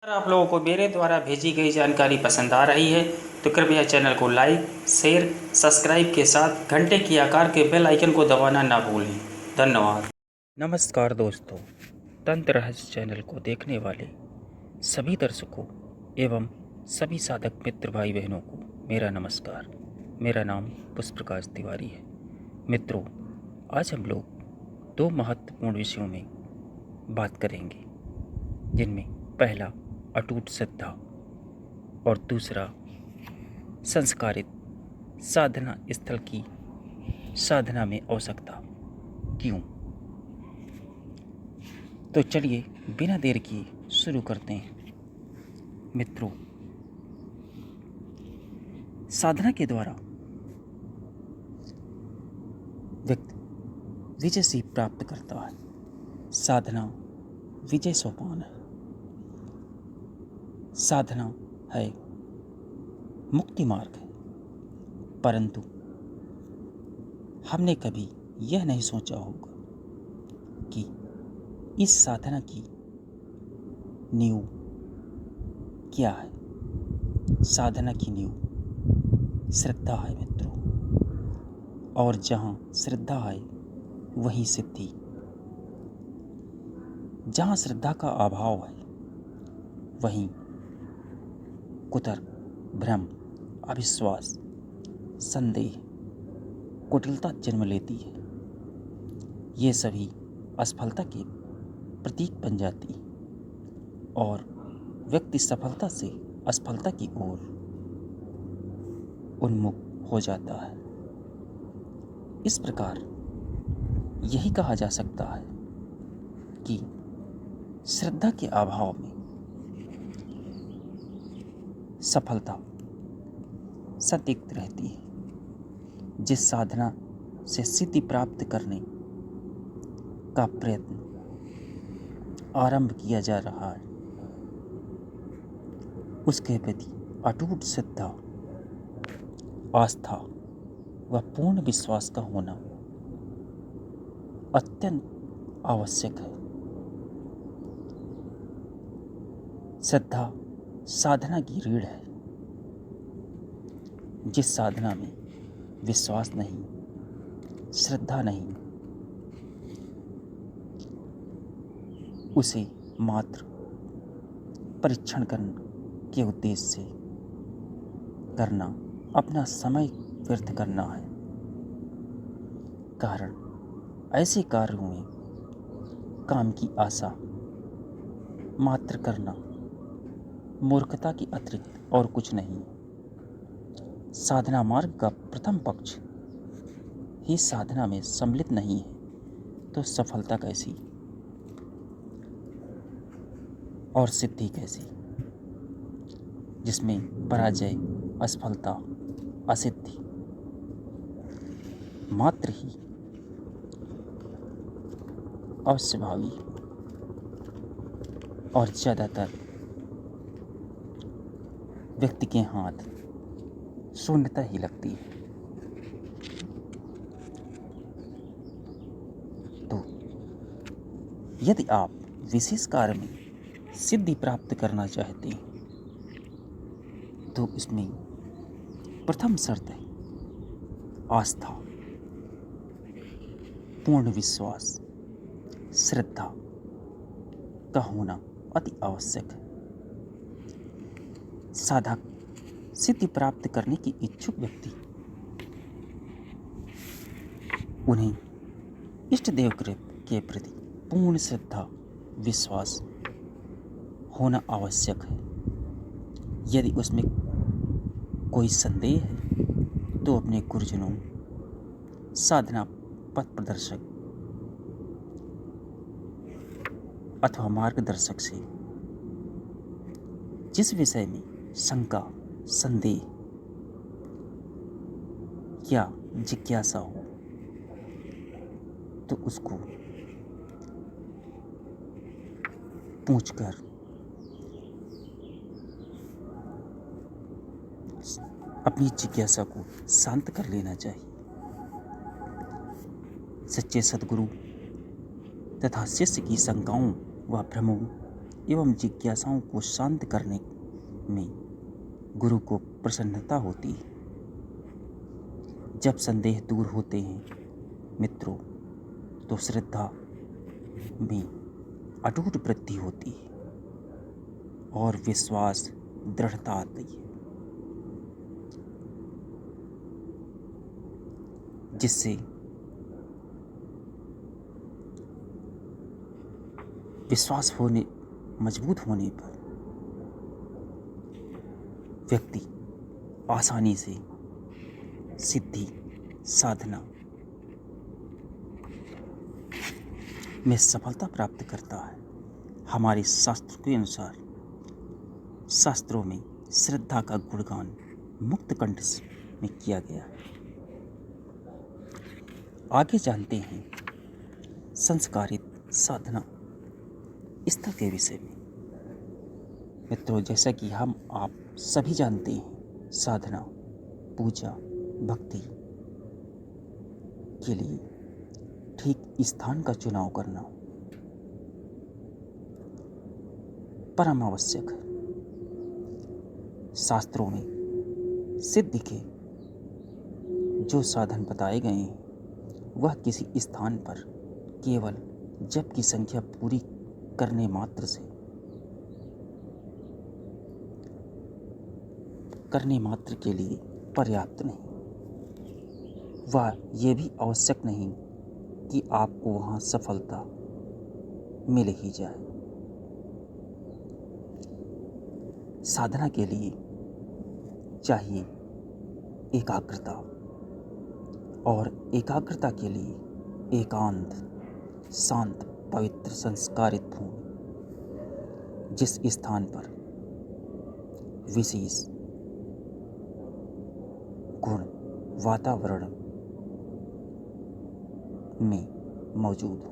अगर आप लोगों को मेरे द्वारा भेजी गई जानकारी पसंद आ रही है तो कृपया चैनल को लाइक, शेयर, सब्सक्राइब के साथ घंटे की आकार के बेल आइकन को दबाना ना भूलें। धन्यवाद। नमस्कार दोस्तों, तंत्र रहस्य चैनल को देखने वाले सभी दर्शकों एवं सभी साधक मित्र भाई बहनों को मेरा नमस्कार। मेरा नाम पुष्प प्रकाश तिवारी है। मित्रों, आज हम लोग दो महत्वपूर्ण विषयों में बात करेंगे, जिनमें पहला अटूट श्रद्धा और दूसरा संस्कारित साधना स्थल की साधना में आवश्यकता क्यों। तो चलिए बिना देर किए शुरू करते हैं। मित्रों, साधना के द्वारा व्यक्ति विजय से प्राप्त करता है। साधना विजय सोपान है। साधना है मुक्ति मार्ग है, परंतु हमने कभी यह नहीं सोचा होगा कि इस साधना की नींव क्या है। साधना की नींव श्रद्धा है मित्रों, और जहाँ श्रद्धा है वहीं सिद्धि। जहाँ श्रद्धा का अभाव है वहीं कुतर्क, भ्रम, अविश्वास, संदेह, कुटिलता जन्म लेती है। ये सभी असफलता के प्रतीक बन जाती और व्यक्ति सफलता से असफलता की ओर उन्मुख हो जाता है। इस प्रकार यही कहा जा सकता है कि श्रद्धा के अभाव में सफलता संदिग्ध रहती है। जिस साधना से सिद्धि प्राप्त करने का प्रयत्न आरंभ किया जा रहा है, उसके प्रति अटूट श्रद्धा, आस्था व पूर्ण विश्वास का होना अत्यंत आवश्यक है। श्रद्धा साधना की रीढ़ है। जिस साधना में विश्वास नहीं, श्रद्धा नहीं, उसे मात्र परीक्षण के उद्देश्य से करना अपना समय व्यर्थ करना है। कारण ऐसे कार्यों में काम की आशा मात्र करना मूर्खता के अतिरिक्त और कुछ नहीं। साधना मार्ग का प्रथम पक्ष ही साधना में सम्मिलित नहीं है तो सफलता कैसी और सिद्धि कैसी, जिसमें पराजय, असफलता, असिद्धि मात्र ही अवश्यभावी और ज़्यादातर व्यक्ति के हाथ शून्यता ही लगती है। तो यदि आप विशेष कार्य में सिद्धि प्राप्त करना चाहते हैं तो इसमें प्रथम शर्त है आस्था, पूर्ण विश्वास, श्रद्धा का होना अति आवश्यक है। साधक सिद्धि प्राप्त करने की इच्छुक व्यक्ति उन्हें इष्ट देव के प्रति पूर्ण श्रद्धा, विश्वास होना आवश्यक है। यदि उसमें कोई संदेह है तो अपने गुरुजनों, साधना पथ प्रदर्शक अथवा मार्गदर्शक से जिस विषय में शंका, संदेह या जिज्ञासा हो तो उसको पूछकर अपनी जिज्ञासा को शांत कर लेना चाहिए। सच्चे सद्गुरु तथा शिष्य की शंकाओं व भ्रमों एवं जिज्ञासाओं को शांत करने में गुरु को प्रसन्नता होती है। जब संदेह दूर होते हैं मित्रों, तो श्रद्धा में अटूट वृद्धि होती है और विश्वास दृढ़ता आती है, जिससे विश्वास होने मजबूत होने पर व्यक्ति आसानी से सिद्धि साधना में सफलता प्राप्त करता है। हमारे शास्त्र के अनुसार शास्त्रों में श्रद्धा का गुणगान मुक्त कंठ में किया गया है। आगे जानते हैं संस्कारित साधना स्थल के विषय में। मित्रों, जैसा कि हम आप सभी जानते हैं, साधना, पूजा, भक्ति के लिए ठीक स्थान का चुनाव करना परम आवश्यक है। शास्त्रों में सिद्धि के जो साधन बताए गए हैं, वह किसी स्थान पर केवल जप की संख्या पूरी करने मात्र के लिए पर्याप्त नहीं। वह ये भी आवश्यक नहीं कि आपको वहाँ सफलता मिल ही जाए। साधना के लिए चाहिए एकाग्रता, और एकाग्रता के लिए एकांत, शांत, पवित्र, संस्कारित भूमि, जिस स्थान पर विशेष गुण वातावरण में मौजूद हो,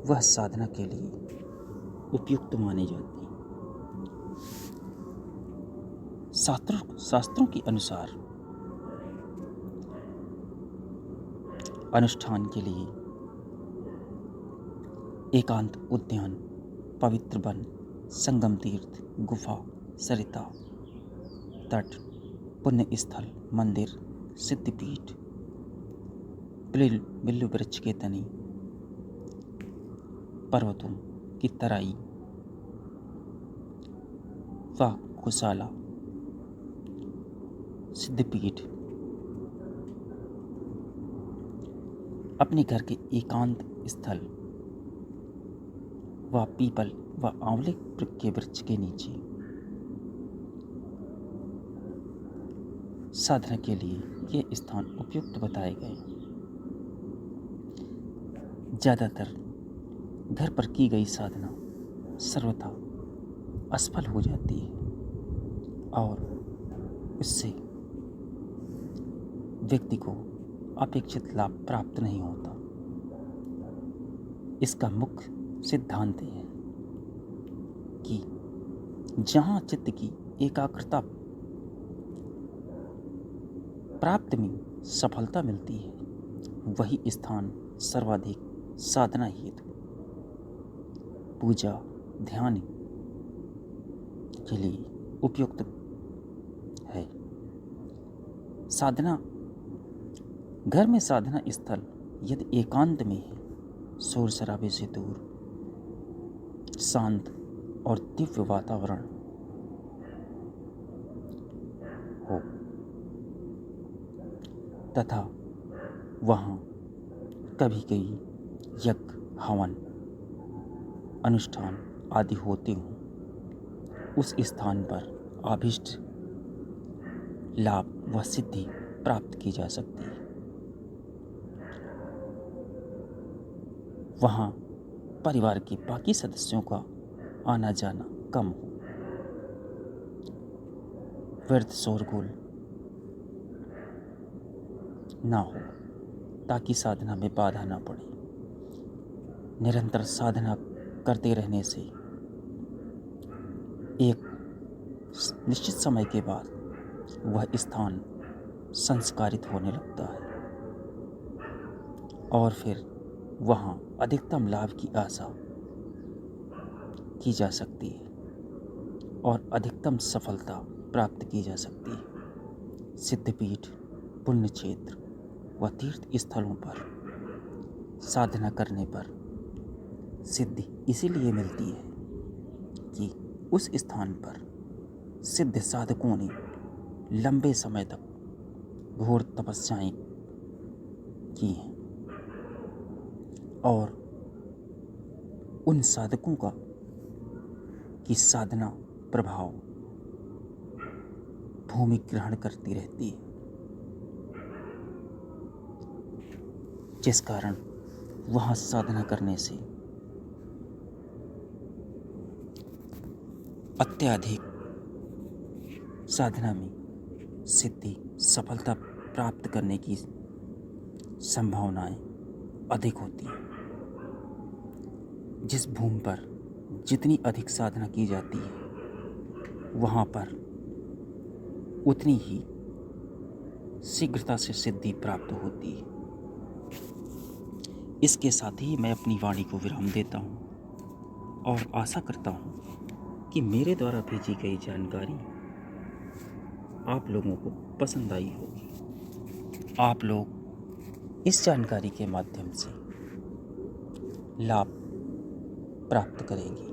वह साधना के लिए उपयुक्त माने जाते हैं। शास्त्रों के अनुसार अनुष्ठान के लिए एकांत उद्यान, पवित्र वन, संगम तीर्थ, गुफा, सरिता तट, पुण्य स्थल, मंदिर, सिद्धिपीठ, बिल्व वृक्ष के तने, पर्वतों की तराई व गौशाला, सिद्धिपीठ, अपने घर के एकांत स्थल व पीपल व आंवले के वृक्ष के नीचे साधना के लिए ये स्थान उपयुक्त बताए गए। ज़्यादातर घर पर की गई साधना सर्वथा असफल हो जाती है और इससे व्यक्ति को अपेक्षित लाभ प्राप्त नहीं होता। इसका मुख्य सिद्धांत है कि जहाँ चित्त की एकाग्रता प्राप्त में सफलता मिलती है, वही स्थान सर्वाधिक साधना हेतु, पूजा, ध्यान के लिए उपयुक्त है। साधना घर में साधना स्थल यदि एकांत में है, शोर शराबे से दूर, शांत और दिव्य वातावरण हो तथा वहाँ कभी कभी यज्ञ, हवन, अनुष्ठान आदि होते हों, उस स्थान पर अभीष्ट लाभ व सिद्धि प्राप्त की जा सकती है। वहाँ परिवार के बाकी सदस्यों का आना जाना कम हो, व्यर्थ शोरगुल ना हो, ताकि साधना में बाधा ना पड़े। निरंतर साधना करते रहने से एक निश्चित समय के बाद वह स्थान संस्कारित होने लगता है और फिर वहाँ अधिकतम लाभ की आशा की जा सकती है और अधिकतम सफलता प्राप्त की जा सकती है। सिद्धपीठ, पुण्य क्षेत्र व तीर्थ स्थलों पर साधना करने पर सिद्धि इसीलिए मिलती है कि उस स्थान पर सिद्ध साधकों ने लंबे समय तक घोर तपस्याएं की हैं और उन साधकों की साधना प्रभाव भूमि ग्रहण करती रहती है, जिस कारण वहाँ साधना करने से अत्यधिक साधना में सिद्धि सफलता प्राप्त करने की संभावनाएं अधिक होती हैं। जिस भूमि पर जितनी अधिक साधना की जाती है वहाँ पर उतनी ही शीघ्रता से सिद्धि प्राप्त होती है। इसके साथ ही मैं अपनी वाणी को विराम देता हूँ और आशा करता हूँ कि मेरे द्वारा भेजी गई जानकारी आप लोगों को पसंद आई होगी। आप लोग इस जानकारी के माध्यम से लाभ प्राप्त करेंगे।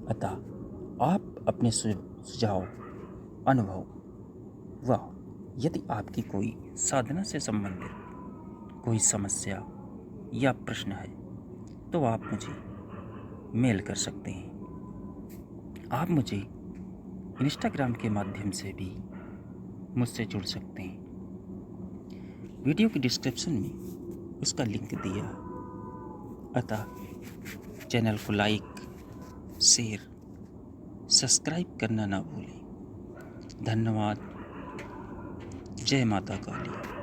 अतः आप अपने सुझाव, अनुभव व यदि आपकी कोई साधना से संबंधित कोई समस्या या प्रश्न है तो आप मुझे मेल कर सकते हैं। आप मुझे इंस्टाग्राम के माध्यम से भी मुझसे जुड़ सकते हैं। वीडियो की डिस्क्रिप्शन में उसका लिंक दिया। अतः चैनल को लाइक, शेयर, सब्सक्राइब करना ना भूलें। धन्यवाद। जय माता काली।